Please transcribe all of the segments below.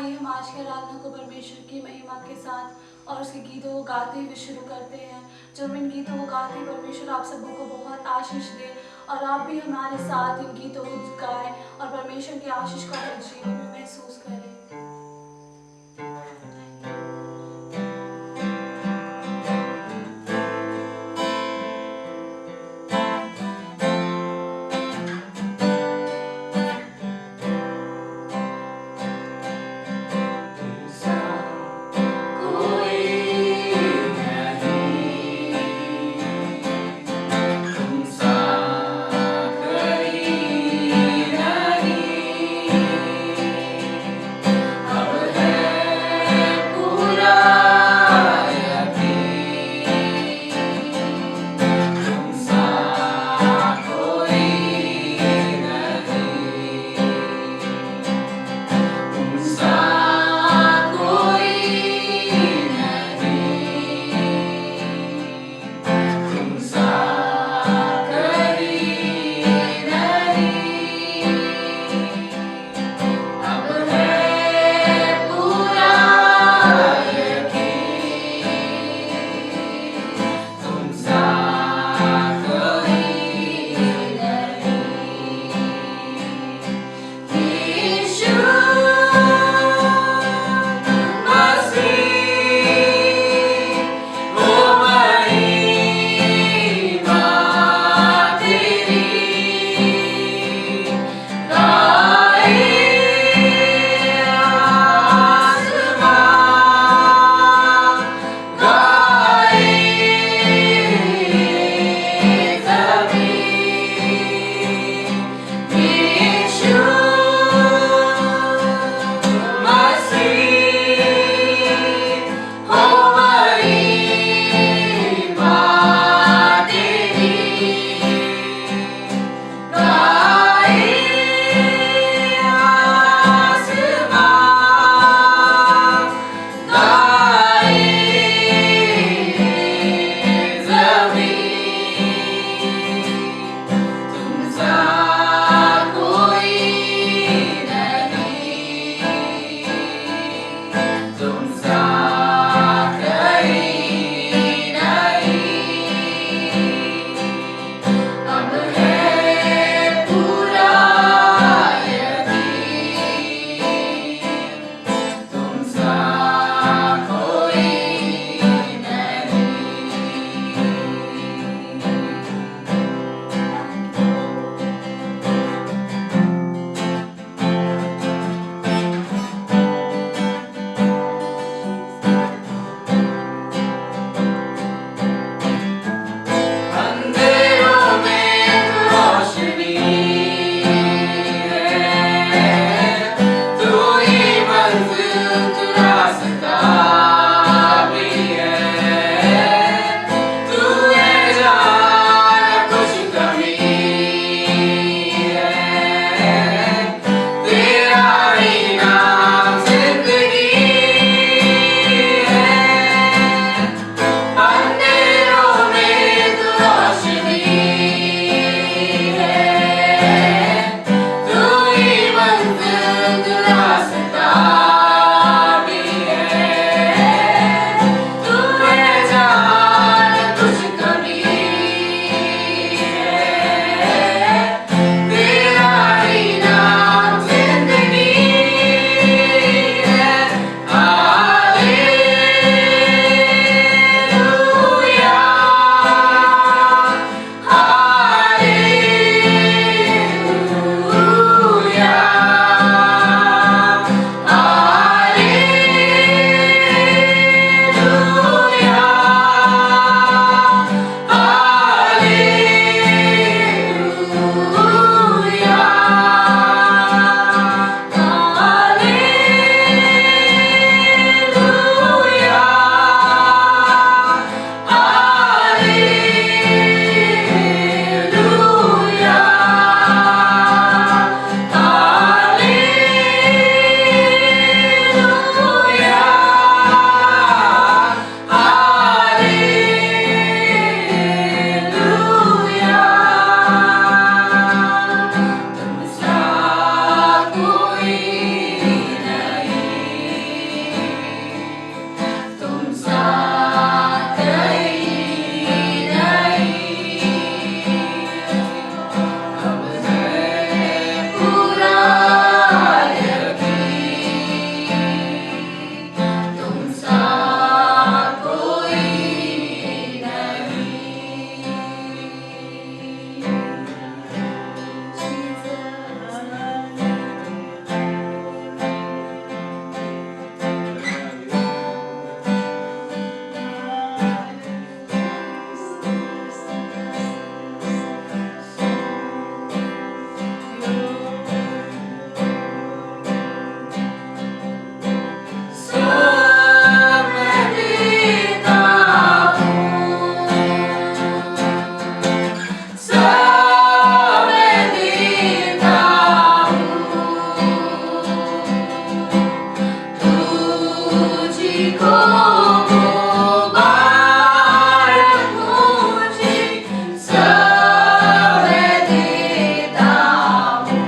आइए हम आज की आराधना को परमेश्वर की महिमा के साथ और उसके गीतों को गाते हुए शुरू करते हैं। जब इन गीतों को गाते हैं परमेश्वर आप सबों को बहुत आशीष दे और आप भी हमारे साथ इन गीतों को गाएं और परमेश्वर की आशीष को अपने जीवन में महसूस करें। को मुबारक मुझे सब देता हूँ।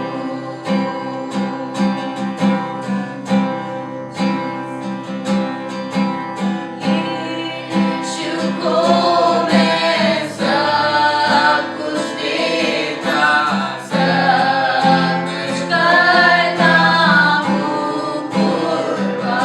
यीशु को मैं सब कुछ देता, सब कुछ करता हूँ कुर्बान।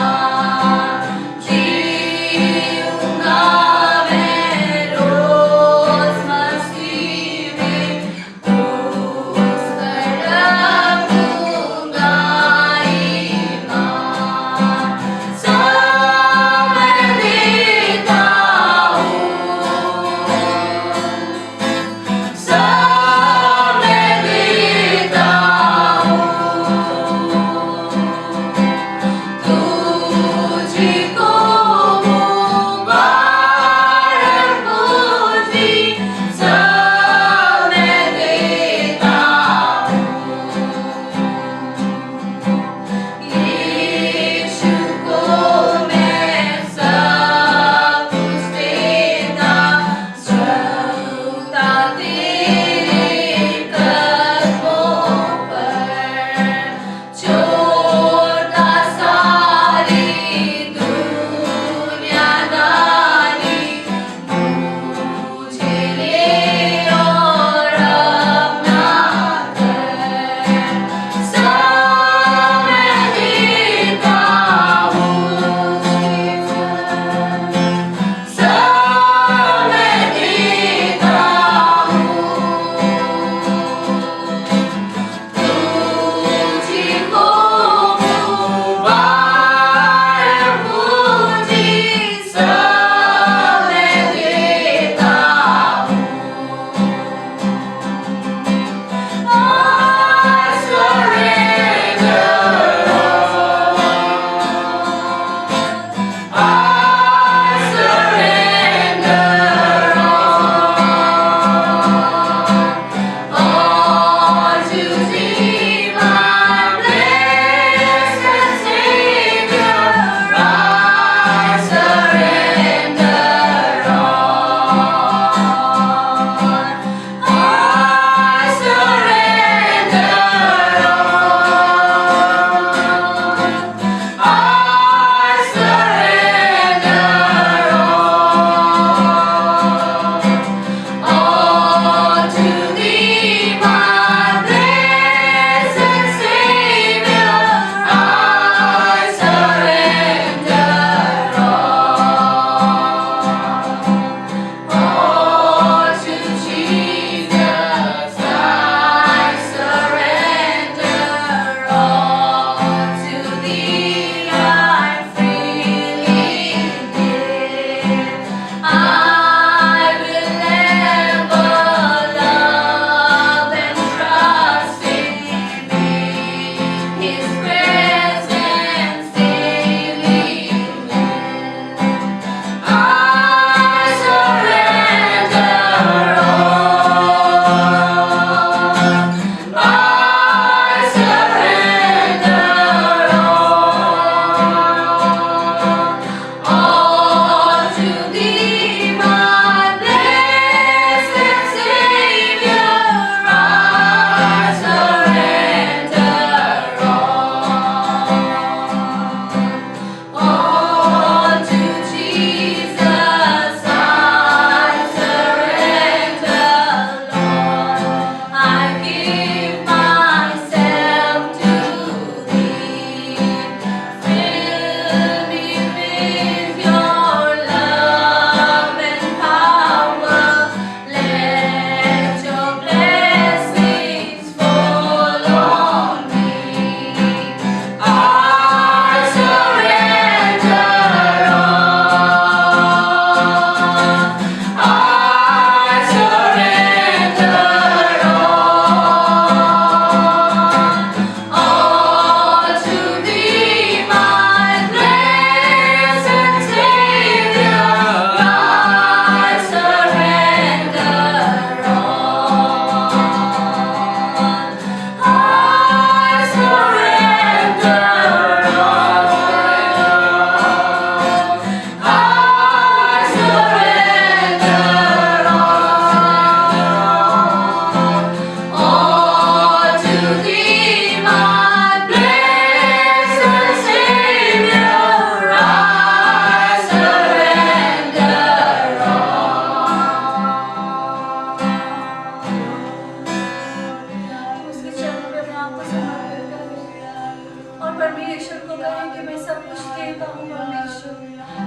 परमेश्वर को कहें कि मैं सब कुछ देता हूँ परमेश्वर,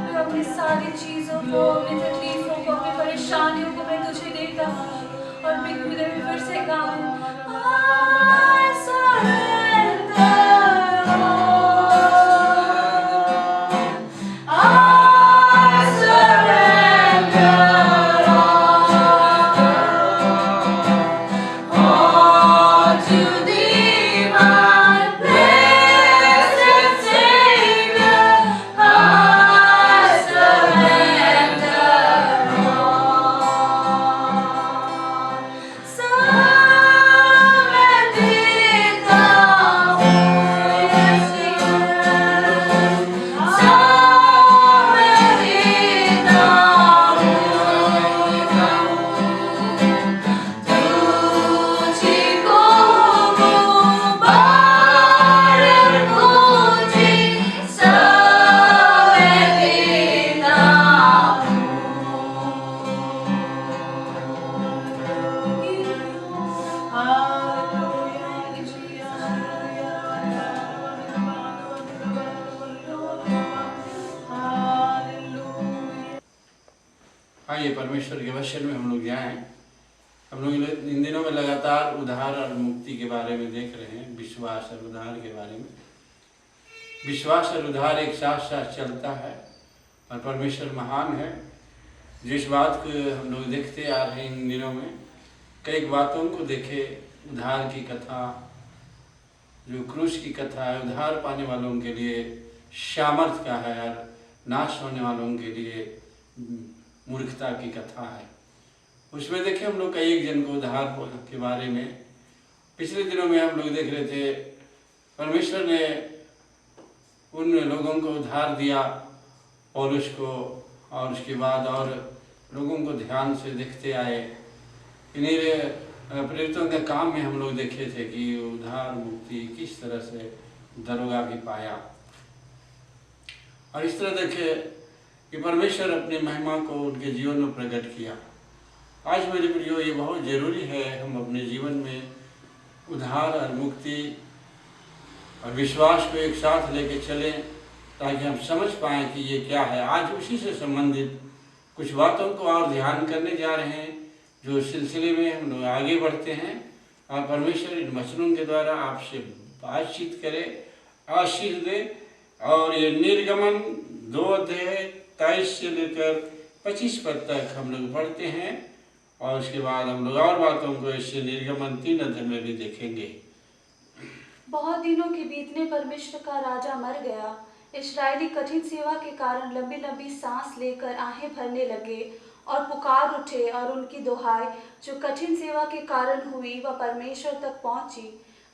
मैं अपनी सारी चीज़ों को, अपनी तकलीफों को, अपनी परेशानियों को मैं तुझे देता हूँ। और मैं फिर से गाऊँ, I surrender all to thee, my blessed Savior. I surrender all. आइए परमेश्वर के वचन में हम लोग जाएं। हम लोग इन दिनों में लगातार उद्धार और मुक्ति के बारे में देख रहे हैं, विश्वास और उद्धार के बारे में। विश्वास और उद्धार एक साथ साथ चलता है और परमेश्वर महान है। जिस बात को हम लोग देखते आ रहे हैं इन दिनों में, कई बातों को देखे, उद्धार की कथा, जो क्रूस की कथा है, उद्धार पाने वालों के लिए सामर्थ का है और नाश होने वालों के लिए मूर्खता की कथा है। उसमें देखे हम लोग कई एक जन को उद्धार के बारे में पिछले दिनों में हम लोग देख रहे थे। परमेश्वर ने उन लोगों को उद्धार दिया पौलुस को, और उसके बाद और लोगों को ध्यान से देखते आए। इन्हीं प्रेरितों के काम में हम लोग देखे थे कि उद्धार मुक्ति किस तरह से दरोगा भी पाया, और इस तरह देखे कि परमेश्वर अपनी महिमा को उनके जीवन में प्रकट किया। आज मेरे प्रियो, ये बहुत ज़रूरी है हम अपने जीवन में उद्धार और मुक्ति और विश्वास को एक साथ लेके चलें, ताकि हम समझ पाएँ कि ये क्या है। आज उसी से संबंधित कुछ बातों को और ध्यान करने जा रहे हैं, जो सिलसिले में हम लोग आगे बढ़ते हैं और परमेश्वर इन वचनों के द्वारा आपसे बातचीत करे, आशीष दे। और ये निर्गमन 2 अध्याय 23 से लेकर 25 पद तक हम लोग पढ़ते हैं, और उसके बाद हम लोग और बातों को इससे निर्गमन 3 अध्याय में भी देखेंगे। बहुत दिनों के बीतने परमेश्वर का राजा मर गया। इस्राएली कठिन सेवा के कारण लंबी लंबी सांस लेकर आहें भरने लगे और पुकार उठे, और उनकी दुहाई जो कठिन सेवा के कारण हुई वह परमेश्वर तक पहुंची।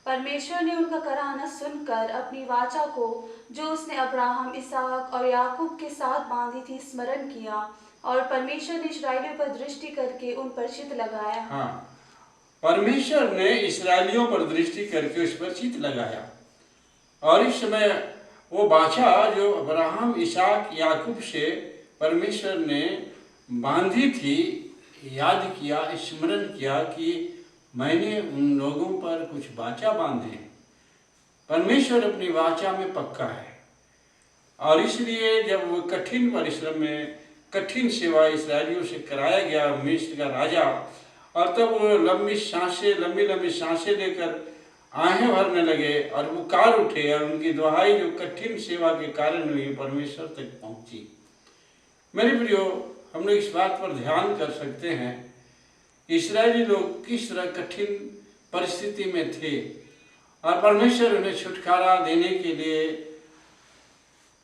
परमेश्वर ने उनका कराहना सुनकर अपनी वाचा को, जो उसने अब्राहम, इसहाक और याकूब के साथ बांधी थी, स्मरण किया, और परमेश्वर ने इस्राएलियों पर दृष्टि करके उन पर चित्त लगाया। हाँ, परमेश्वर ने इस्राएलियों पर दृष्टि करके उस पर चित्त लगाया। और इस समय वो वाचा जो अब्राहम, इसहाक, याकूब से परमेश्वर ने बांधी थी, याद किया, स्मरण किया कि मैंने उन लोगों पर कुछ वाचा बांधे। परमेश्वर अपनी वाचा में पक्का है, और इसलिए जब वो कठिन परिश्रम में कठिन सेवा इस्राएलियों से कराया गया मिस्र का राजा, और तब वो लंबी लंबी सांसें लेकर आहें भरने लगे और पुकार उठे, और उनकी दुहाई जो कठिन सेवा के कारण हुई परमेश्वर तक पहुंची। मेरे प्रियो, हम लोग इस बात पर ध्यान कर सकते हैं, इस्राएली लोग किस तरह कठिन परिस्थिति में थे, और परमेश्वर उन्हें छुटकारा देने के लिए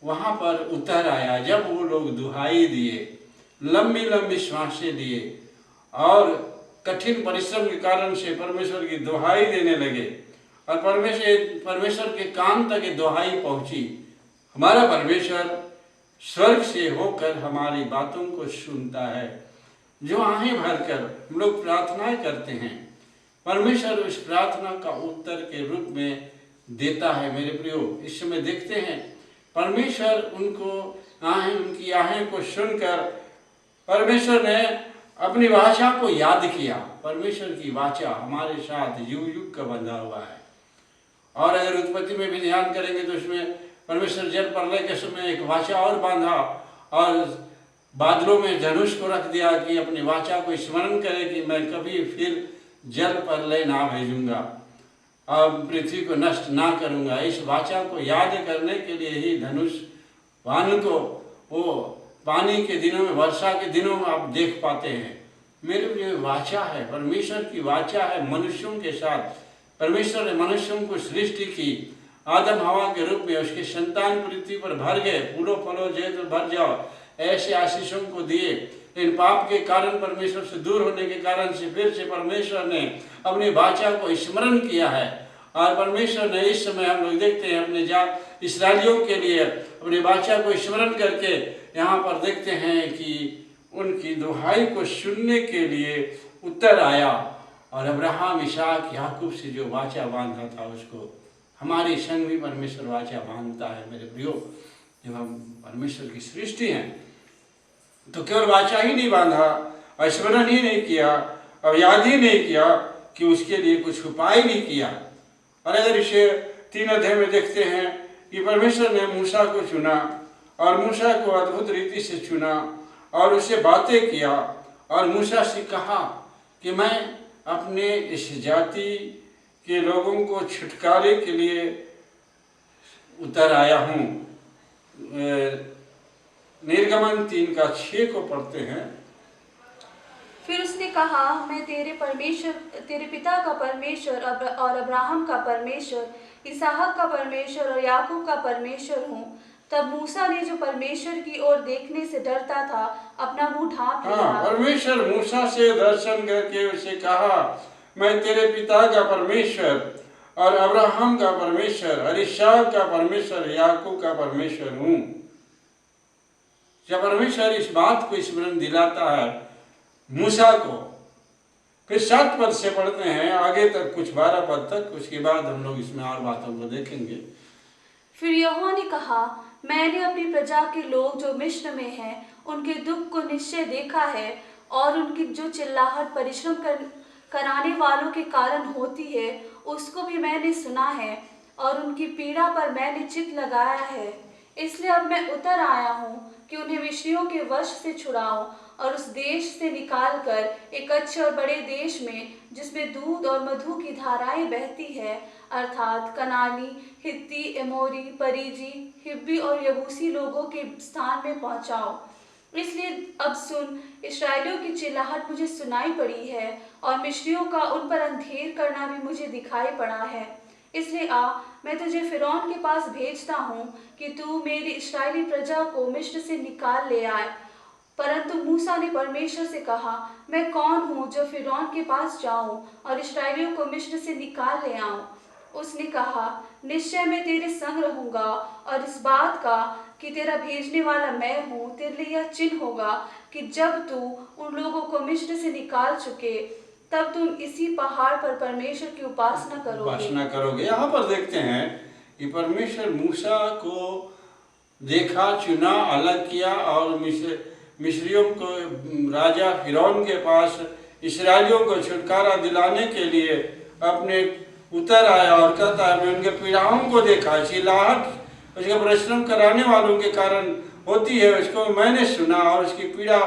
वहाँ पर उतर आया। जब वो लोग दुहाई दिए, लंबी लंबी सांसें लिए, और कठिन परिश्रम के कारण से परमेश्वर की दुहाई देने लगे, और परमेश्वर के कान तक ये दुहाई पहुँची। हमारा परमेश्वर स्वर्ग से होकर हमारी बातों को सुनता है। जो आहें भरकर हम लोग प्रार्थनाएं करते हैं, परमेश्वर उस प्रार्थना का उत्तर के रूप में देता है। मेरे प्रियो, इस समय देखते हैं परमेश्वर उनकी आहें को सुनकर परमेश्वर ने अपनी वाचा को याद किया। परमेश्वर की वाचा हमारे साथ युग युग का बंधा हुआ है, और अगर उत्पत्ति में भी ध्यान करेंगे तो उसमें परमेश्वर जल प्रलय के समय एक वाचा और बांधा और बादलों में धनुष को रख दिया कि अपनी वाचा को स्मरण करे कि मैं कभी फिर जल प्रलय ना भेजूंगा, अब पृथ्वी को नष्ट ना करूंगा। इस वाचा को याद करने के लिए ही धनुष बाण को वो पानी के दिनों में, वर्षा के दिनों में आप देख पाते हैं। मेरे लिए वाचा है, परमेश्वर की वाचा है मनुष्यों के साथ। परमेश्वर ने मनुष्यों को सृष्टि की, आदम हवा के रूप में उसके संतान पृथ्वी पर भर गए, फूलो फलो जय तो भर जाओ, ऐसे आशीषों को दिए। इन पाप के कारण, परमेश्वर से दूर होने के कारण से फिर से परमेश्वर ने अपनी वाचा को स्मरण किया है। और परमेश्वर ने इस समय हम लोग देखते हैं अपने इस्राएलियों के लिए अपनी वाचा को स्मरण करके यहाँ पर देखते हैं कि उनकी दुहाई को सुनने के लिए उत्तर आया और अब्राहम, इसहाक, याकूब से जो वाचा बांधा था उसको हमारे संग भी परमेश्वर वाचा बांधता है। मेरे प्रियो, जब हम परमेश्वर की सृष्टि हैं तो केवल वाचा ही नहीं बांधा, स्मरण ही नहीं किया और याद ही नहीं किया कि उसके लिए कुछ उपाय नहीं किया। और अगर इसे 3 अध्याय में देखते हैं कि परमेश्वर ने मूसा को चुना और मूसा को अद्भुत रीति से चुना और उससे बातें किया और मूसा से कहा कि मैं अपने इस जाति के लोगों को छुटकारे के लिए उतर आया हूँ। निर्गमन 3:6 को पढ़ते हैं। फिर उसने कहा, मैं तेरे परमेश्वर, तेरे पिता का परमेश्वर और अब्राहम का परमेश्वर, इसहाक का परमेश्वर और याकूब का परमेश्वर हूँ। तब मूसा ने, जो परमेश्वर की ओर देखने से डरता था, अपना मुंह ढांप लिया। परमेश्वर मूसा से दर्शन करके उसे कहा, मैं तेरे पिता का परमेश्वर और अब्राहम का परमेश्वर और इसहाक का परमेश्वर, याकूब का परमेश्वर हूँ। जब परमेश्वर इस बात को स्मरण दिलाता है मूसा को, फिर 7 पद से पढ़ते हैं आगे तक, कुछ 12 पद तक, उसके बाद हम लोग इसमें और बातों को देखेंगे। फिर यहोवा ने कहा, मैंने अपनी प्रजा के लोग जो मिस्र में हैं उनके दुख को निश्चय देखा है और उनकी जो चिल्लाहट परिश्रम कराने वालों के कारण होती है उसको भी मैंने सुना है और उनकी पीड़ा पर मैंने चित्त लगाया है। इसलिए अब मैं उतर आया हूँ कि उन्हें मिस्रियों के वश से छुड़ाऊं और उस देश से निकाल कर एक अच्छे और बड़े देश में, जिसमें दूध और मधु की धाराएं बहती है, अर्थात कनानी, हित्ती, एमोरी, परिजी, हिब्बी और यबूसी लोगों के स्थान में पहुंचाओ। इसलिए अब सुन, इस्राएलियों की चिल्लाहट मुझे सुनाई पड़ी है और मिस्रियों का उन पर अंधेर करना भी मुझे दिखाई पड़ा है। इसलिए आ, मैं तुझे फिरौन के पास भेजता हूँ कि तू मेरी इस्राएली प्रजा को मिस्र से निकाल ले आए। परंतु मूसा ने परमेश्वर से कहा, मैं कौन हूँ जो फिरौन के पास जाऊँ और इस्राएलियों को मिस्र से निकाल ले आऊँ। उसने कहा, निश्चय मैं तेरे संग रहूँगा और इस बात का कि तेरा भेजने वाला मैं हूँ तेरे लिए यह चिन्ह होगा कि जब तू उन लोगों को मिस्र से निकाल चुके तब तुम इसी पहाड़ पर परमेश्वर की उपासना करोगे। यहाँ पर देखते हैं कि परमेश्वर मूसा को देखा, चुना, अलग किया और मिस्रियों को राजा फिरौन के पास इस्राएलियों को छुटकारा दिलाने के लिए अपने उतर आया और कहता है, मैं उनके पीड़ाओं को देखा, चिल्लाहट उसके परिश्रम कराने वालों के कारण होती है, उसको मैंने सुना और उसकी पीड़ा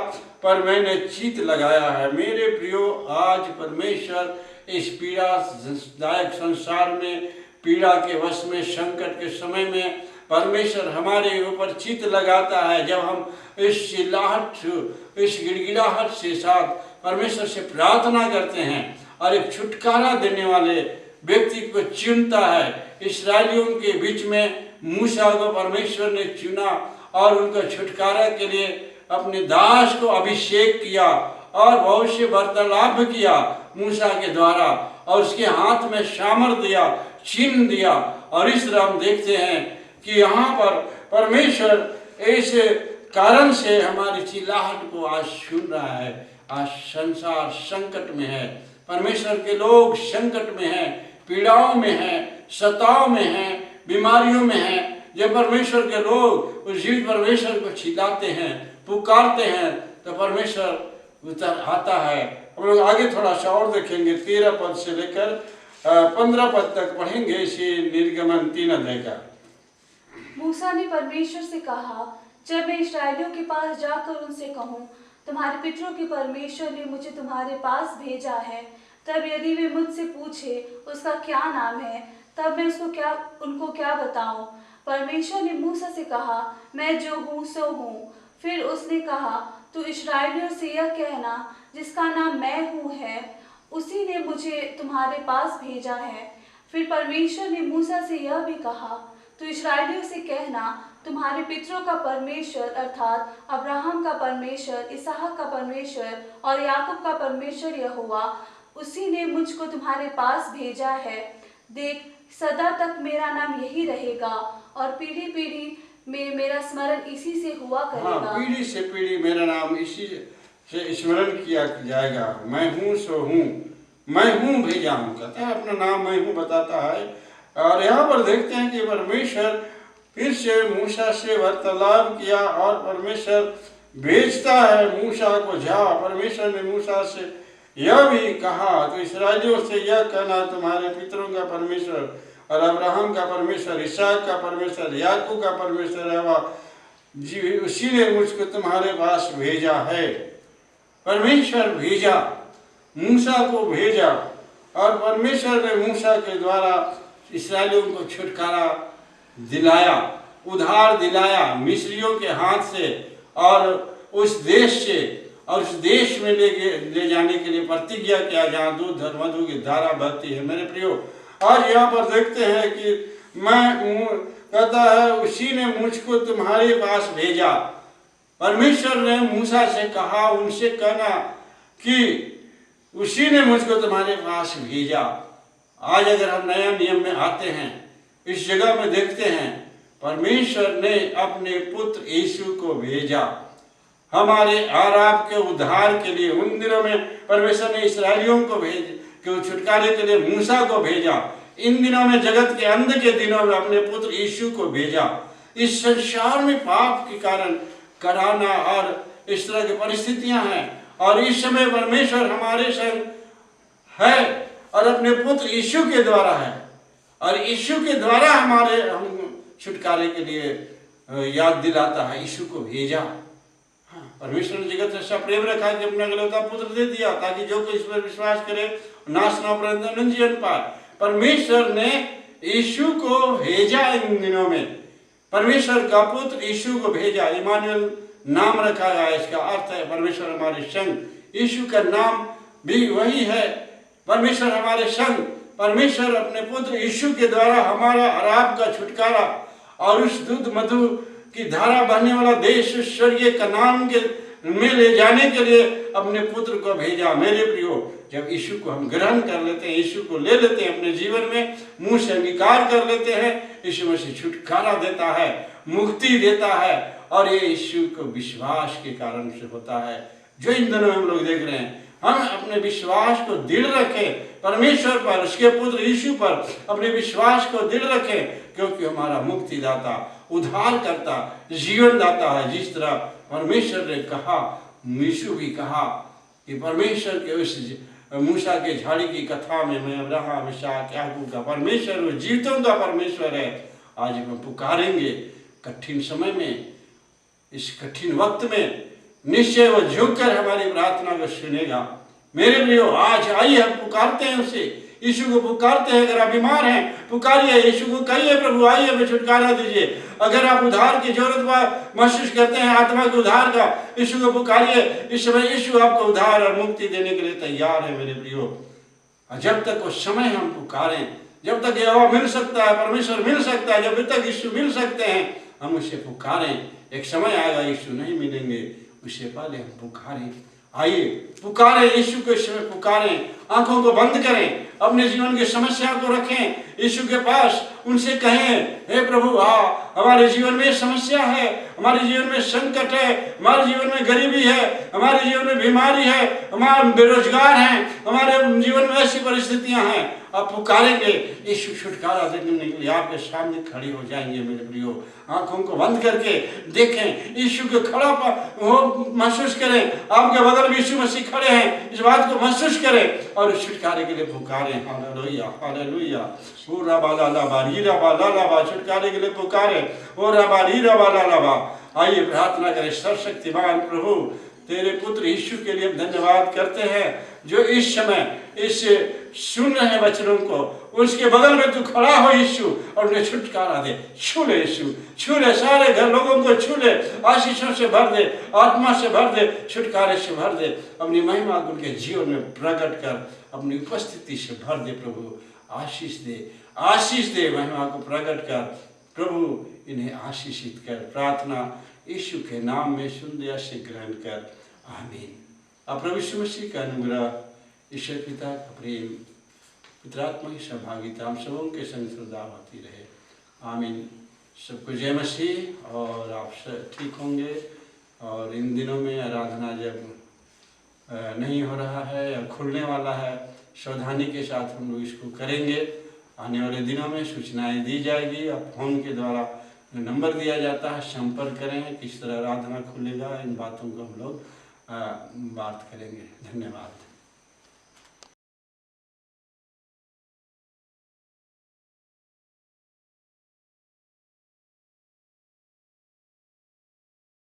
पर मैंने चित्त लगाया है। मेरे प्रियो, आज परमेश्वर इस पीड़ादायक संसार में, पीड़ा के वश में, संकट के समय में परमेश्वर हमारे ऊपर चित्त लगाता है। जब हम इस चिल्लाहट, इस गिड़गिड़ाहट से साथ परमेश्वर से प्रार्थना करते हैं और एक छुटकारा देने वाले व्यक्ति को चुनता है। इस्राएलियों के बीच में मूसा को परमेश्वर ने चुना और उनको छुटकारा के लिए अपने दास को अभिषेक किया और बहुत से वार्तालाप किया मूसा के द्वारा और उसके हाथ में सामर्थ दिया, चिन्ह दिया। और इस तरह हम देखते हैं कि यहाँ पर परमेश्वर इस कारण से हमारी चिल्लाहट को आज सुन रहा है। आज संसार संकट में है, परमेश्वर के लोग संकट में हैं, पीड़ाओं में हैं, सताव में हैं, बीमारियों में हैं। जब परमेश्वर के लोग उस जीवित परमेश्वर को चिल्लाते हैं, पुकारते हैं, तो परमेश्वर उतर आता है। हम लोग आगे थोड़ा सा और देखेंगे 13 पद से लेकर 15 पद तक पढ़ेंगे इसे निर्गमन 3 अध्याय का। मूसा ने परमेश्वर से कहा, जब मैं इस्राएलियों के पास जाकर उनसे कहूँ, तुम्हारे पितरों के परमेश्वर ने मुझे तुम्हारे पास भेजा है, तब यदि वे मुझसे पूछे उसका क्या नाम है, तब मैं उनको क्या बताऊं? परमेश्वर ने मूसा से कहा, मैं जो हूँ सो हूँ। फिर उसने कहा, तू इस्राएलियों से यह कहना, जिसका नाम मैं हूँ है, उसी ने मुझे तुम्हारे पास भेजा है। फिर परमेश्वर ने मूसा से यह भी कहा, तो इस्राएलियों से कहना, तुम्हारे पितरों का परमेश्वर अर्थात अब्राहम का परमेश्वर, इसहाक का परमेश्वर और याकूब का परमेश्वर यहोवा, उसी ने मुझको तुम्हारे पास भेजा है। देख, सदा तक मेरा नाम यही रहेगा और पीढ़ी पीढ़ी में मेरा स्मरण इसी से हुआ करेगा। पीढ़ी से पीढ़ी मेरा नाम इसी से स्मरण किया जाएगा। मैं हूँ सो हूँ, मैं हूँ भेजा हूँ, कहता है अपना नाम मैं हूँ बताता है। और यहाँ पर देखते हैं कि परमेश्वर फिर से मूसा से वार्तालाप किया और परमेश्वर भेजता है मूसा को, जाओ। परमेश्वर ने मूसा से यह भी कहा, तो इस्राएलियों से यह कहना, तुम्हारे पितरों का परमेश्वर और अब्राहम का परमेश्वर, इसहाक का परमेश्वर, याकूब का परमेश्वर है, जी उसी ने मुझको तुम्हारे पास भेजा है। परमेश्वर भेजा, मूसा को भेजा, और परमेश्वर ने मूसा के द्वारा इस्राएलियों को छुटकारा दिलाया, उधार दिलाया मिस्रियों के हाथ से और उस देश से, और उस देश में ले जाने के लिए प्रतिज्ञा किया जहाँ दूध और मधु की धारा बहती है। मेरे प्रियो, आज यहाँ पर देखते हैं कि कहता है उसी ने मुझको तुम्हारे पास भेजा। परमेश्वर ने मूसा से कहा, उनसे कहना कि उसी ने मुझको तुम्हारे पास भेजा। आज अगर हम नया नियम में आते हैं, इस जगह में देखते हैं परमेश्वर ने अपने पुत्र यीशु को भेजा हमारे और आपके उद्धार के लिए। उन दिनों में परमेश्वर ने इस्राएलियों को छुटकारे के लिए मूसा को भेजा। इन दिनों में, जगत के अंत के दिनों में, अपने पुत्र यीशु को भेजा। इस संसार में पाप के कारण कराना और इस तरह की परिस्थितियां हैं, और इस समय परमेश्वर हमारे संग है और अपने पुत्र यीशु के द्वारा है, और यीशु के द्वारा हम छुटकारे के लिए याद दिलाता है। यीशु को भेजा। परमेश्वर ने जगत से ऐसा प्रेम रखा कि अपना इकलौता पुत्र दे दिया, ताकि जो कोई इस पर विश्वास करे नाश न परंतु जीवन पाए। परमेश्वर ने यीशु को भेजा। इन दिनों में परमेश्वर का पुत्र यीशु को भेजा। इमानुएल नाम रखा गया, इसका अर्थ है परमेश्वर हमारे संग। यीशु का नाम भी वही है, परमेश्वर हमारे संग। परमेश्वर अपने पुत्र यीशु के द्वारा हमारा और आपका छुटकारा और उस दूध मधु की धारा बहने वाला देश स्वर्गीय कनान के में ले जाने के लिए अपने पुत्र को भेजा। मेरे प्रियो, जब यीशु को हम ग्रहण कर लेते हैं, यीशु को ले लेते हैं अपने जीवन में, मुंह से अंगीकार कर लेते हैं, यीशु में से छुटकारा देता है, मुक्ति देता है, और ये यीशु को विश्वास के कारण से होता है। जो इन दिनों हम लोग देख रहे हैं, हम अपने विश्वास को दृढ़ रखें परमेश्वर पर, उसके पुत्र यीशु पर अपने विश्वास को दृढ़ रखें, क्योंकि हमारा मुक्तिदाता, उद्धार करता, जीवन दाता है। जिस तरह परमेश्वर ने कहा, यीशु भी कहा कि परमेश्वर के उस मूसा के झाड़ी की कथा में, मैं अब्राहम, इसहाक, याकूब का परमेश्वर, वो जीवितों का परमेश्वर है। आज हम पुकारेंगे कठिन समय में, इस कठिन वक्त में निश्चय वो झुककर हमारी प्रार्थना को सुनेगा। मेरे प्रियो, आज आइए हम पुकारते हैं उसे, यीशु को पुकारते हैं। अगर आप बीमार हैं, पुकारिए यीशु को, कहिए प्रभु आइए हमें छुटकारा दीजिए। अगर आप उद्धार की जरूरत महसूस करते हैं, आत्मा के उद्धार का, यीशु को पुकारिए। इस समय यीशु आपको उद्धार और मुक्ति देने के लिए तैयार है मेरे प्रियो। और जब तक वो समय हम पुकारें, जब तक यहोवा मिल सकता है, परमेश्वर मिल सकता है, जब तक यीशु मिल सकते हैं, हम उसे पुकारें। एक समय आएगा यीशु नहीं मिलेंगे, उससे पहले हम पुकारें। आइए पुकारें यीशु को, इस समय पुकारें। आंखों को बंद करें, अपने जीवन की समस्या को रखें यीशु के पास, उनसे कहें, हे प्रभु, हाँ हमारे जीवन में समस्या है, हमारे जीवन में संकट है, हमारे जीवन में गरीबी है, हमारे जीवन में बीमारी है, हमारे बेरोजगार हैं, हमारे जीवन में ऐसी परिस्थितियां हैं, आप पुकारेंगे यीशु छुटकारा देने के लिए आपके सामने खड़े हो जाएंगे। मेरे प्रियो, आंखों को बंद करके देखें, यीशु के खड़ा हो महसूस करें, आपके बगल में यीशु मसीह खड़े हैं, इस बात को महसूस करें और इस छुटकारे के लिए पुकारें। Hallelujah hallelujah. ओ रबा लाबा रीरा बा लाबा, छुटकारे के लिए पुकारें। ओ रबा रीरा बा लाबा। आइए प्रार्थना करें। सर्वशक्तिमान प्रभु, तेरे पुत्र यीशु के लिए हम धन्यवाद करते हैं, जो इस समय इस सुन रहे हैं वचनों को, उसके बगल में तू खड़ा हो यीशु, और उन्हें छुटकारा दे। छू ले यीशु, छू ले, सारे घर लोगों को छू ले, आशीषों से भर दे, आत्मा से भर दे, छुटकारे से भर दे, अपनी महिमा को उनके जीवन में प्रकट कर, अपनी उपस्थिति से भर दे। प्रभु आशीष दे, आशीष दे, महिमा को प्रकट कर। प्रभु इन्हें आशीषित कर। प्रार्थना यीशु के नाम में सुंदर से ग्रहण कर, आमीन। अब प्रभु यीशु मसीह का अनुग्रह, ईश्वर पिता का प्रेम, पितरात्मा की सहभागिता हम सबों के संग सदा होती रहे, आमीन। सबको जय मसीह। और आप सब ठीक होंगे। और इन दिनों में आराधना जब नहीं हो रहा है या खुलने वाला है, सावधानी के साथ हम लोग इसको करेंगे। आने वाले दिनों में सूचनाएं दी जाएगी, अब फोन के द्वारा नंबर दिया जाता है, संपर्क करें, किस तरह आराधना खुलेगा, इन बातों को हम लोग बात करेंगे। धन्यवाद।